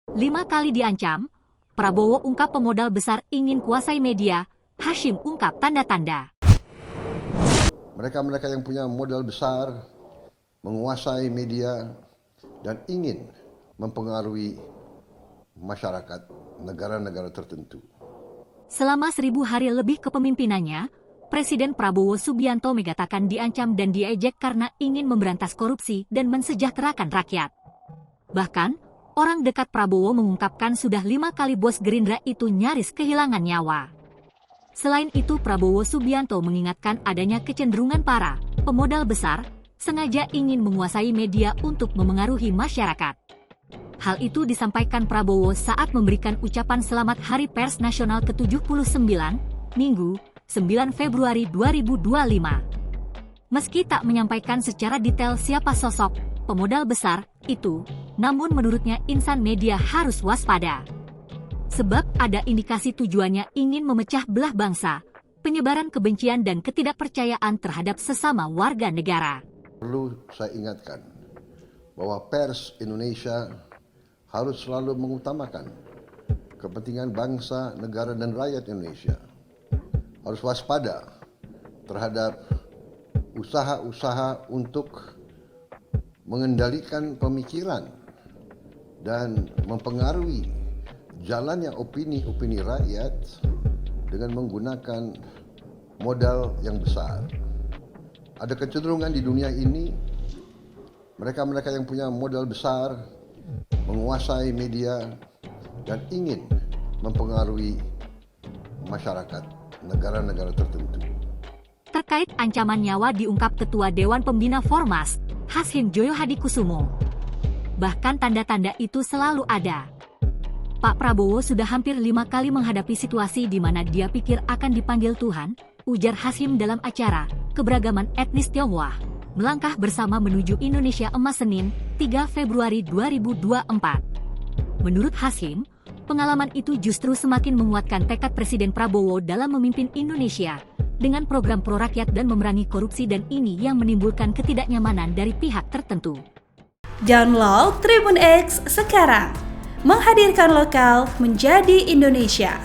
5 kali diancam, Prabowo ungkap pemodal besar ingin kuasai media, Hasyim ungkap tanda-tanda. Mereka-mereka yang punya modal besar, menguasai media, dan ingin mempengaruhi masyarakat negara-negara tertentu. Selama 1000 hari lebih kepemimpinannya, Presiden Prabowo Subianto mengatakan diancam dan diejek karena ingin memberantas korupsi dan mensejahterakan rakyat. Bahkan, orang dekat Prabowo mengungkapkan sudah 5 kali bos Gerindra itu nyaris kehilangan nyawa. Selain itu, Prabowo Subianto mengingatkan adanya kecenderungan para pemodal besar sengaja ingin menguasai media untuk memengaruhi masyarakat. Hal itu disampaikan Prabowo saat memberikan ucapan selamat Hari Pers Nasional ke-79, Minggu, 9 Februari 2025. Meski tak menyampaikan secara detail siapa sosok pemodal besar itu, namun menurutnya insan media harus waspada. Sebab ada indikasi tujuannya ingin memecah belah bangsa, penyebaran kebencian dan ketidakpercayaan terhadap sesama warga negara. Perlu saya ingatkan bahwa pers Indonesia harus selalu mengutamakan kepentingan bangsa, negara, dan rakyat Indonesia. Harus waspada terhadap usaha-usaha untuk mengendalikan pemikiran dan mempengaruhi jalannya opini-opini rakyat dengan menggunakan modal yang besar. Ada kecenderungan di dunia ini, mereka-mereka yang punya modal besar, menguasai media, dan ingin mempengaruhi masyarakat negara-negara tertentu. Terkait ancaman nyawa diungkap Ketua Dewan Pembina Formas, Hasyim Joyo Hadikusumo. Bahkan tanda-tanda itu selalu ada. Pak Prabowo sudah hampir 5 kali menghadapi situasi di mana dia pikir akan dipanggil Tuhan, ujar Hasyim dalam acara Keberagaman Etnis Tionghoa, melangkah bersama menuju Indonesia Emas Senin, 3 Februari 2024. Menurut Hasyim, pengalaman itu justru semakin menguatkan tekad Presiden Prabowo dalam memimpin Indonesia dengan program pro-rakyat dan memerangi korupsi, dan ini yang menimbulkan ketidaknyamanan dari pihak tertentu. Download Tribun X sekarang, menghadirkan lokal menjadi Indonesia.